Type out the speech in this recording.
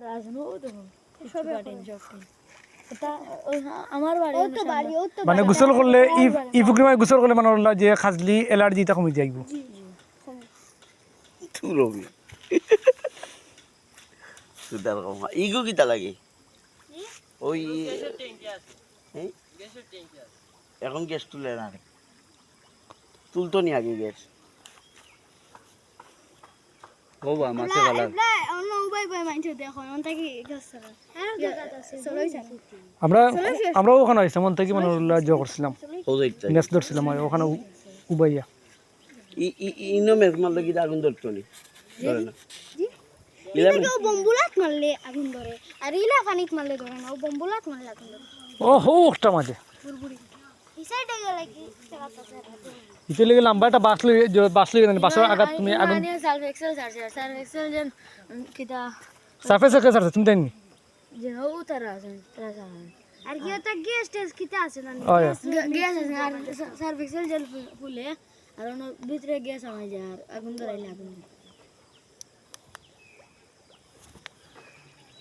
রাজনো তো সব বাড়ি এটা আমার বাড়ি ও তো বাড়ি ও তো মানে গোসল করলে ই ফুকরিমায় গোসল করলে মানে হলো যে খাজলি এলার্জি তা কমে যাইব তুই রবি সুদার কমা ইগো কিতা লাগে ওই এই? এখন গ্যাস তুলে না তুলতো নি আগে গ্যাস ও বা মাছে গলা অন্য উবাই বাই মাইছে দেখো মন থেকে গেছে হ্যাঁ চলোই যান আমরা ওখানে আইছি মন থেকে মানে হলো জয় করছিলাম ও যাইতা নেস ধরছিলাম ওখানে উবাইয়া ইনো মেজ মাল লাগি আগুন ধরতো নি ধরে না এটা কেউ বম্বুলাত মারলে আগুন ধরে আর ইলা পানিত মারলে ধরে না ও বম্বুলাত মারলে আগুন ধরে ও হো একটা মাঝে বুড়বুড়ি এই সাইডে গেলে কি ইতে লেগে লম্বাটা বাসলে বাসের আঘাত তুমি আগুন সার্ফ এক্সেল যেন কিটা সারফেস এর কাছে তুমি দেননি যেন উতারা আছে আর কি ওটা গ্যাস টেস্ট কিটা আছে না ওয়া গ্যাস আছে আর সার্ফ এক্সেল জেল ফুলে আর ভিতরে গ্যাস আমায় যায় আর আগুন ধরাইলে আগুন